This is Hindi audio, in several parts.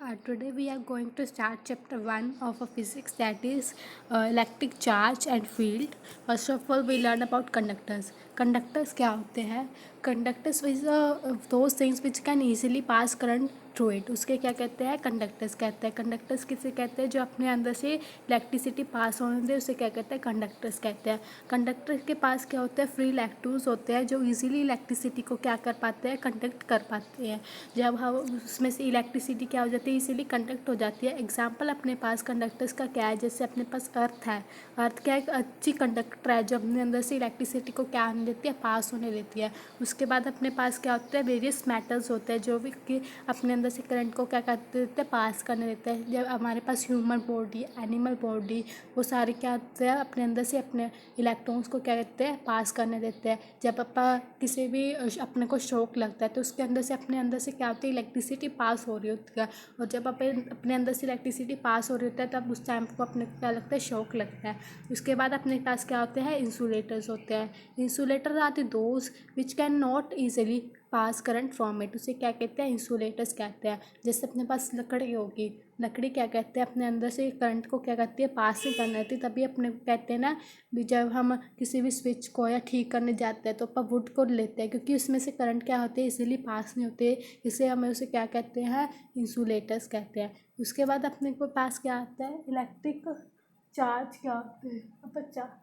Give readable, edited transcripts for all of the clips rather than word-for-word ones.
Today we are going to start chapter 1 of a physics, that is electric charge and field. First of all, we learn about conductors. Conductors क्या होते हैं? Conductors is those things which can easily pass current through it, उसके क्या कहते हैं? कंडक्टर्स कहते हैं. कंडक्टर्स किसे कहते हैं? जो अपने अंदर से इलेक्ट्रिसिटी पास होने दे उसे क्या कहते हैं? कंडक्टर्स कहते हैं. कंडक्टर के पास क्या होता है? फ्री इलेक्ट्रॉन्स होते हैं जो इजीली इलेक्ट्रिसिटी को क्या कर पाते हैं? कंडक्ट कर पाते हैं. जब हम उसमें से इलेक्ट्रिसिटी क्या हो जाती है? इजीली कंडक्ट हो जाती है. एग्जाम्पल अपने पास कंडक्टर्स का क्या है? जैसे अपने पास अर्थ है. अर्थ क्या एक अच्छी कंडक्टर है जो अपने अंदर से इलेक्ट्रिसिटी को क्या होने देती है? पास होने देती है. उसके बाद अपने पास क्या होता है? वेरियस मेटल्स होते हैं जो भी कि अपने अंदर से करंट को क्या करते देते हैं? पास करने देते हैं. जब हमारे पास ह्यूमन बॉडी, एनिमल बॉडी, वो सारे क्या होते हैं? अपने अंदर से अपने इलेक्ट्रॉन्स को क्या कहते हैं? पास करने देते हैं. जब किसी भी अपने को शॉक लगता है तो उसके अंदर से अपने अंदर से क्या होती है? इलेक्ट्रिसिटी पास हो रही होती है. और जब अपने अंदर से इलेक्ट्रिसिटी पास हो रही होता है तब उस टाइम को अपने को क्या लगता है? शॉक लगता है. उसके बाद अपने पास क्या होते हैं? इंसुलेटर्स होते हैं. Insulator are the those which can not easily pass current from it. उसे क्या कहते हैं? इंसुलेटर्स कहते हैं. जैसे अपने पास लकड़ी होगी, लकड़ी क्या कहते हैं? अपने अंदर से करंट को क्या करती है? पास ही करना रहती है. तभी अपने कहते हैं ना, जब हम किसी भी स्विच को या ठीक करने जाते हैं तो अपन वुड को लेते हैं क्योंकि उसमें से करंट क्या होते हैं? इसीलिए पास नहीं होते. इसलिए हमें उसे क्या कहते हैं? इंसुलेटर्स कहते हैं. उसके बाद अपने को पास क्या आता है? इलेक्ट्रिक चार्ज क्या होते हैं? अपन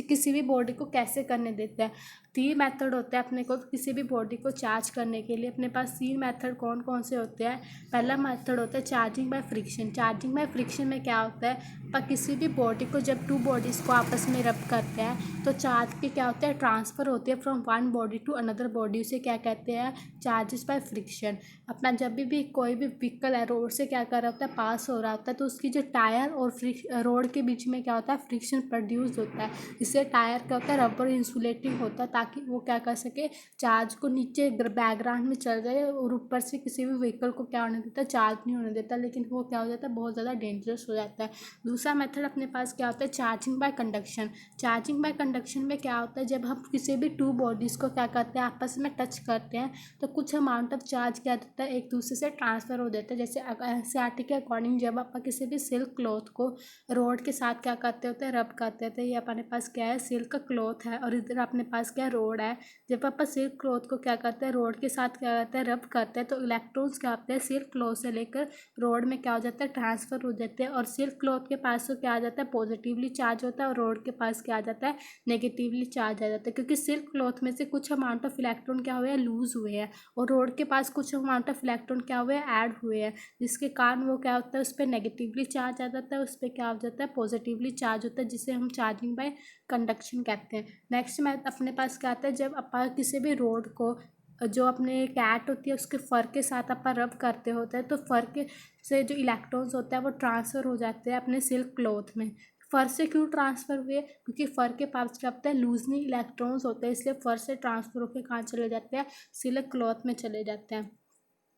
किसी भी बॉडी को कैसे करने देते हैं? 3 मेथड होते हैं अपने को किसी भी बॉडी को चार्ज करने के लिए. अपने पास 3 मेथड कौन कौन से होते हैं? पहला मेथड होता है charging by friction. Charging by friction में क्या होता है? पर किसी भी बॉडी को जब 2 बॉडीज़ को आपस में रब करते हैं तो चार्ज के क्या होता है? ट्रांसफ़र होते हैं from one body to another body. उसे क्या कहते हैं? Charges by friction. अपना जब भी कोई भी व्हीकल है रोड से क्या कर रहा होता है? पास हो रहा होता है तो उसकी जो टायर और रोड के बीच में क्या होता है? फ्रिक्शन प्रोड्यूस होता है. इससे टायर क्या होता है? रबर इंसुलेटिंग होता है ताकि वो क्या कर सके? चार्ज को नीचे बैकग्राउंड में चल जाए और ऊपर से किसी भी व्हीकल को क्या होने देता है? चार्ज नहीं होने देता. लेकिन वो क्या हो जाता है? बहुत ज़्यादा डेंजरस हो जाता है. दूसरा मेथड अपने पास क्या होता है? Charging by conduction. Charging by conduction में क्या होता है? जब हम किसी भी 2 बॉडीज़ को क्या करते हैं? आपस में टच करते हैं तो कुछ अमाउंट ऑफ चार्ज क्या होता है? एक दूसरे से ट्रांसफ़र हो जाता है. जैसे एनसीईआरटी के अकॉर्डिंग जब आप किसी भी सिल्क क्लॉथ को रोड के साथ क्या करते होते हैं? रब करते होते हैं. ये अपने पास क्या है? सिल्क का क्लॉथ है और इधर अपने पास क्या है? रोड है. जब आप सिल्क क्लॉथ को क्या करते हैं? रोड के साथ क्या करते हैं? रब करते हैं तो इलेक्ट्रॉन्स क्या होते हैं? सिल्क क्लॉथ से लेकर रोड में क्या हो जाता है? ट्रांसफ़र हो जाते हैं. और सिल्क क्लॉथ के पास तो क्या आ जाता है? पॉजिटिवली चार्ज होता है और रोड के पास क्या आ जाता है? नेगेटिवली चार्ज आ जाता है. क्योंकि सिल्क क्लॉथ में से कुछ अमाउंट ऑफ इलेक्ट्रॉन क्या हुए हैं? लूज़ हुए हैं और रोड के पास कुछ अमाउंट ऑफ इलेक्ट्रॉन क्या हुए हैं? ऐड हुए हैं. जिसके कारण वो क्या होता है? उस पर नेगेटिवली चार्ज आ जाता है, उस पर क्या हो जाता है? पॉजिटिवली चार्ज होता है, जिसे हम चार्जिंग बाय कंडक्शन कहते हैं. नेक्स्ट में अपने पास क्या आता है? जब अपन किसी भी रोड को जो अपने कैट होती है उसके फर के साथ अपन रब करते होते हैं तो फर के से जो इलेक्ट्रॉन्स होता है वो ट्रांसफ़र हो जाते हैं अपने सिल्क क्लॉथ में. फर से क्यों ट्रांसफ़र हुए? क्योंकि फर के पास क्या होता है? लूजली इलेक्ट्रॉन्स होते हैं, इसलिए फर से ट्रांसफ़र होकर कहाँ चले जाते हैं? सिल्क क्लॉथ में चले जाते हैं.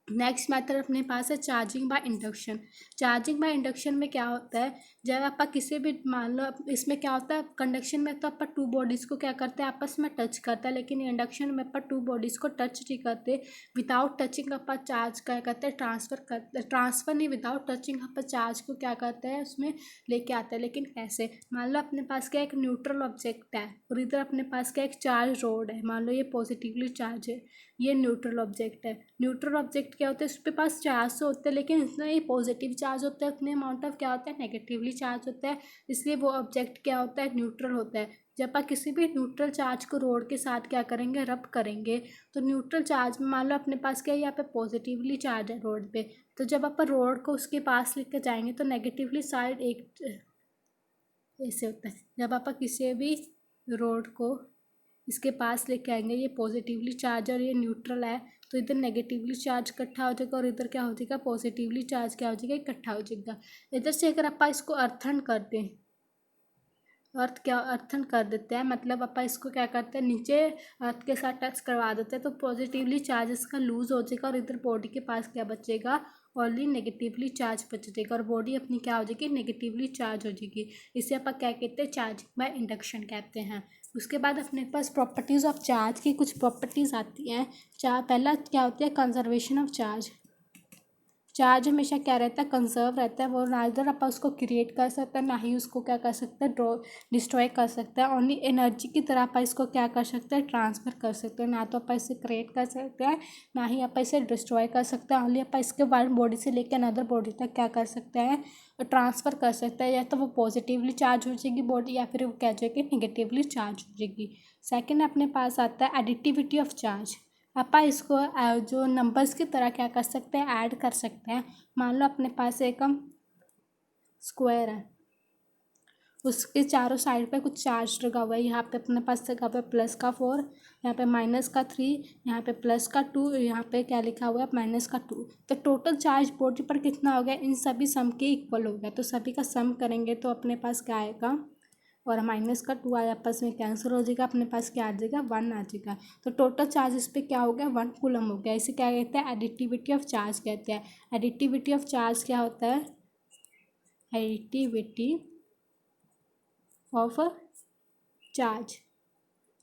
नेक्स्ट मेथड अपने पास है charging by induction. Charging by induction में क्या होता है? जब आप किसी भी मान लो इसमें क्या होता है? कंडक्शन में तो अपन 2 बॉडीज़ को क्या करते हैं? आपस में टच करता है. लेकिन इंडक्शन में अपन 2 बॉडीज़ को टच नहीं करते. विदाउट टचिंग अपन चार्ज क्या करते हैं? ट्रांसफ़र नहीं, विदाउट टचिंग अपन चार्ज को क्या करते हैं? उसमें लेके आते हैं. लेकिन कैसे? मान लो अपने पास क्या एक न्यूट्रल ऑब्जेक्ट है और इधर अपने पास क्या एक चार्ज रोड है. मान लो ये पॉजिटिवली चार्ज है, ये न्यूट्रल ऑब्जेक्ट है. न्यूट्रल ऑब्जेक्ट क्या होता है? उसके पास चार्ज तो होता है लेकिन इतना ही पॉजिटिव चार्ज होता है, उतने अमाउंट ऑफ क्या होता है? नेगेटिवली चार्ज होता है. इसलिए वो ऑब्जेक्ट क्या होता है? न्यूट्रल होता है. जब आप किसी भी न्यूट्रल चार्ज को रोड के साथ क्या करेंगे? रब करेंगे तो न्यूट्रल चार्ज में मान लो अपने पास क्या है? यहाँ पे पॉजिटिवली चार्ज है रोड पे. तो जब आप रोड को उसके पास लेकर जाएंगे तो नेगेटिवली साइड एक ऐसे होता है. जब आप किसी भी रोड को इसके पास लेके आएंगे, ये पॉजिटिवली चार्ज और ये न्यूट्रल है तो इधर नेगेटिवली चार्ज इकट्ठा हो जाएगा और इधर क्या हो जाएगा? पॉजिटिवली चार्ज क्या हो जाएगा? इकट्ठा हो जाएगा. इधर से अगर आप इसको अर्थन कर दें, अर्थन कर देते हैं मतलब अपन इसको क्या करते हैं? नीचे अर्थ के साथ टच करवा देते हैं तो पॉजिटिवली चार्ज इसका लूज़ हो जाएगा और इधर बॉडी के पास क्या बचेगा? ओनली नेगेटिवली चार्ज बच जाएगा और बॉडी अपनी क्या हो जाएगी? नेगेटिवली चार्ज हो जाएगी. इसे अपन क्या कहते हैं? चार्जिंग बाय इंडक्शन कहते हैं. उसके बाद अपने पास प्रॉपर्टीज़ ऑफ चार्ज की कुछ प्रॉपर्टीज़ आती हैं. पहला क्या होती है? Conservation of charge. चार्ज हमेशा क्या रहता है, कंजर्व रहता है, वो ना इधर अपन उसको क्रिएट कर सकते हैं ना ही उसको क्या कर सकते हैं, डिस्ट्रॉय कर सकते हैं। ओनली एनर्जी की तरह अपन इसको क्या कर सकते हैं, ट्रांसफर कर सकते हैं। ना तो अपन इसे क्रिएट कर सकते हैं ना ही अपन इसे डिस्ट्रॉय कर सकते हैं। ओनली अपन इसके वन बॉडी से लेकर अनदर बॉडी तक क्या कर सकते हैं, ट्रांसफ़र कर सकते हैं। या तो वो पॉजिटिवली चार्ज हो जाएगी बॉडी या फिर वो क्या हो जाएगी, निगेटिवली चार्ज हो जाएगी। सेकेंड अपने पास आता है एडिटिविटी ऑफ चार्ज। अपन इसको जो नंबर्स की तरह क्या कर सकते हैं, ऐड कर सकते हैं। मान लो अपने पास एक स्क्वायर है, उसके चारों साइड पे कुछ चार्ज लगा हुआ है। यहाँ पे अपने पास लगा हुआ है +4, यहाँ पे -3, यहाँ पे +2, यहाँ पे क्या लिखा हुआ है, -2। तो टोटल चार्ज बॉडी पर कितना हो गया, इन सभी सम के इक्वल हो गया। तो सभी का सम करेंगे तो अपने पास क्या आएगा, और -2 आया, आपस में कैंसिल हो जाएगा, अपने पास क्या आ जाएगा, 1 आ जाएगा। तो टोटल चार्ज इस पर क्या हो गया, 1 कूलम हो गया। इसे क्या कहते हैं, एडिटिविटी ऑफ चार्ज कहते हैं। एडिटिविटी ऑफ चार्ज क्या होता है, additivity of charge.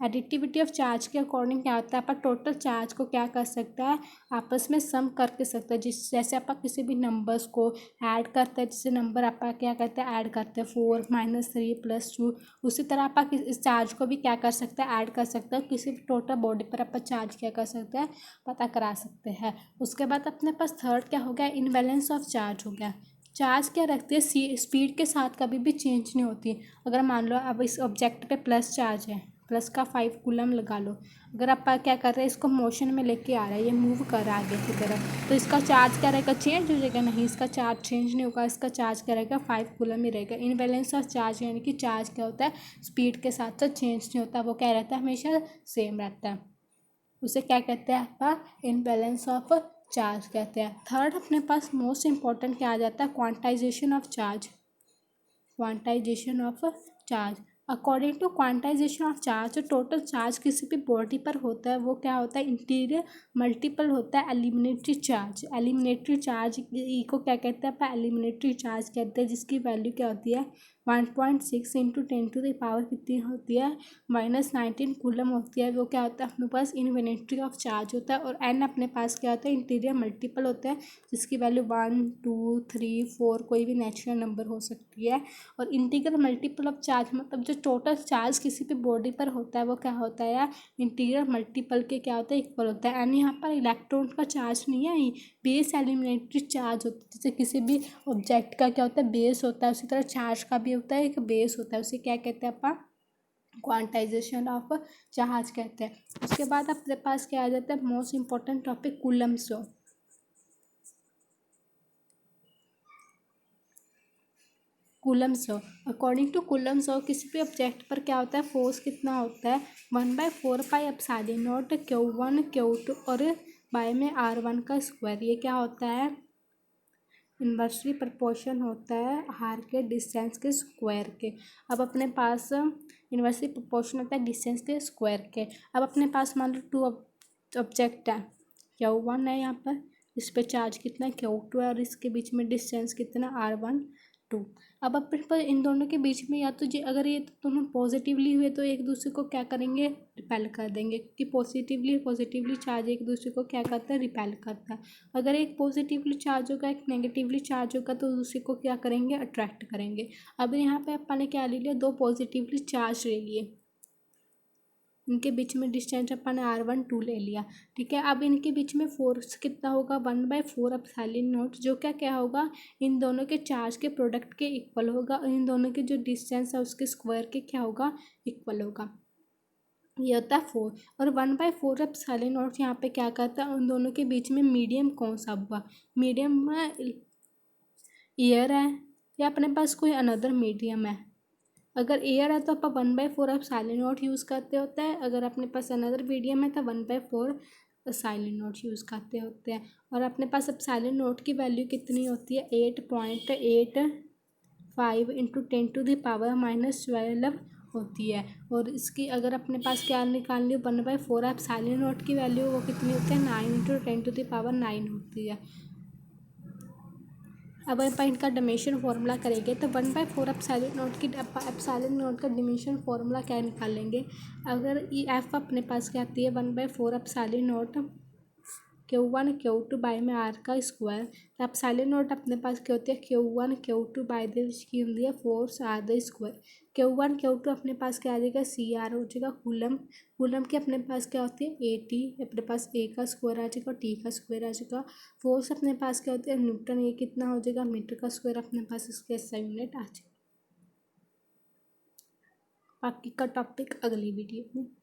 Additivity of charge के अकॉर्डिंग क्या होता है, अपन टोटल चार्ज को क्या कर सकते हैं, आपस में सम करके सकते हैं। जैसे अपन किसी भी नंबर्स को ऐड करते हैं, जैसे नंबर अपन क्या करते हैं, ऐड करते हैं 4 -3 +2, उसी तरह अपन इस चार्ज को भी क्या कर सकते हैं, ऐड कर सकते हैं। किसी भी टोटल बॉडी पर अपन चार्ज क्या कर सकते हैं, पता करा सकते हैं। उसके बाद अपने पास थर्ड क्या हो गया, इनबैलेंस ऑफ चार्ज हो गया। चार्ज क्या रखती है, स्पीड के साथ कभी भी चेंज नहीं होती। अगर मान लो अब इस ऑब्जेक्ट पे प्लस चार्ज है, प्लस का 5 कूलम लगा लो। अगर आप क्या कर रहे हैं, इसको मोशन में लेके आ रहा है, ये मूव कर रहा है आगे की तरफ, तो इसका चार्ज क्या रहेगा, चेंज हो जाएगा, नहीं इसका चार्ज चेंज नहीं होगा, इसका चार्ज क्या रहेगा, 5 कूलम ही रहेगा। इनबैलेंस ऑफ चार्ज यानी कि चार्ज क्या होता है, स्पीड के साथ साथ चेंज नहीं होता, वो क्या रहता है, हमेशा सेम रहता है। उसे क्या कहते हैं, आपका इनबैलेंस ऑफ चार्ज कहते हैं। थर्ड अपने पास मोस्ट इंपॉर्टेंट क्या आ जाता है, quantisation of charge. Quantisation of charge, according to quantisation of charge, जो टोटल चार्ज किसी भी बॉडी पर होता है वो क्या होता है, इंटीरियर मल्टीपल होता है एलिमिनेटरी चार्ज। एलिमिनेटरी चार्ज को क्या कहते हैं, आप एलिमिनेटरी चार्ज कहते हैं, जिसकी वैल्यू क्या होती है, 1.6 × 10⁻⁴ कितनी होती है, -19 कूलम होती है। वो क्या होता है, अपने पास इन्फिनिटी ऑफ चार्ज होता है। और एन अपने पास क्या होता है, इंटीरियर मल्टीपल होता है, जिसकी वैल्यू 1 2 3 4 कोई भी नेचुरल नंबर हो सकती है। और इंटीग्रल मल्टीपल ऑफ चार्ज मतलब जो टोटल चार्ज किसी भी बॉडी पर होता है वो क्या होता है, इंटीग्रल मल्टीपल के क्या होता है, इक्वल होता है। एंड यहाँ पर इलेक्ट्रॉन का चार्ज नहीं है, बेस एलिमिनेटरी चार्ज होता है। जैसे किसी भी ऑब्जेक्ट का क्या होता है, बेस होता है, उसी तरह चार्ज का भी होता है, एक बेस होता है, उसे क्या कहते हैं अपन, क्वांटाइजेशन ऑफ चार्ज कहते हैं। उसके बाद अपने पास क्या आ जाता है, most important topic, Coulomb's law. Coulomb's law, according to Coulomb's law किसी भी ऑब्जेक्ट पर क्या होता है, फोर्स कितना होता है, 1/4πε0 Q1 Q2 और बाय में R1 का स्क्वायर। ये क्या होता है, इन्वर्सली प्रोपोर्शन होता है आर के डिस्टेंस के स्क्वायर के। अब अपने पास इन्वर्सली प्रोपोर्शन होता है डिस्टेंस के स्क्वायर के। अब अपने पास मान लो 2 ऑब्जेक्ट है, Q1 है, यहाँ पर इस पे चार्ज कितना है, Q2 है, और इसके बीच में डिस्टेंस कितना, R1 2। अब अपने पर इन दोनों के बीच में या तो अगर ये दोनों पॉजिटिवली हुए तो एक दूसरे को क्या करेंगे, रिपेल कर देंगे, क्योंकि पॉजिटिवली चार्ज एक दूसरे को क्या करता है, रिपेल करता है। अगर एक पॉजिटिवली चार्ज होगा, एक नेगेटिवली चार्ज होगा, तो दूसरे को क्या करेंगे, अट्रैक्ट करेंगे। अब यहाँ पे अपन ने क्या ले लिया, 2 पॉजिटिवली चार्ज ले लिए, इनके बीच में डिस्टेंस अपन ने R1 2 ले लिया, ठीक है। अब इनके बीच में फोर्स कितना होगा, 1/4ε0, जो क्या होगा, इन दोनों के चार्ज के प्रोडक्ट के इक्वल होगा, और इन दोनों के जो डिस्टेंस है उसके स्क्वायर के क्या होगा, इक्वल होगा। ये होता है 4। और 1/4ε0 यहाँ पे क्या करता है, उन दोनों के बीच में मीडियम कौन सा हुआ, मीडियम में एयर है या अपने पास कोई अनदर मीडियम है। अगर एयर है तो अपन 1/4ε0 यूज़ करते होते हैं, अगर अपने पास अनदर मीडियम है तो 1/4ε0 यूज़ करते होते हैं। और अपने पास ε0 की वैल्यू कितनी होती है, 8.85 × 10⁻⁻12 होती है। और इसकी अगर अपने पास क्या निकालनी हो, 1/4ε0 की वैल्यू वो कितनी होती है, 9 × 10⁹ होती है। अब अपन इनका डिमेंशन फार्मूला करेंगे तो 1/4ε0 की ε0 का डिमेंशन फार्मूला क्या निकालेंगे, अगर ई एफ अपने पास क्या आती है, 1/4ε0 Q1 Q2 ਬਾਈ में R का स्क्वायर। तो आप साइलेंट नोट अपने पास क्या होती है Q1 Q2 ਬਾਈ ਦੇ ਵਿੱਚ ਕੀ ਹੁੰਦੀ ਹੈ फोर्स R ਦਾ स्क्वायर। Q1 Q2 अपने पास क्या आ जाएगा CR हो जाएगा कूलम। कूलम की अपने पास क्या होती है AT, अपने पास A का स्क्वायर आ जाएगा T का स्क्वायर आ जाएगा। फोर्स अपने पास क्या होती है न्यूटन, ये कितना हो जाएगा मीटर का स्क्वायर अपने पास इसके SI यूनिट आ जाएगा। बाकी का टॉपिक अगली वीडियो में।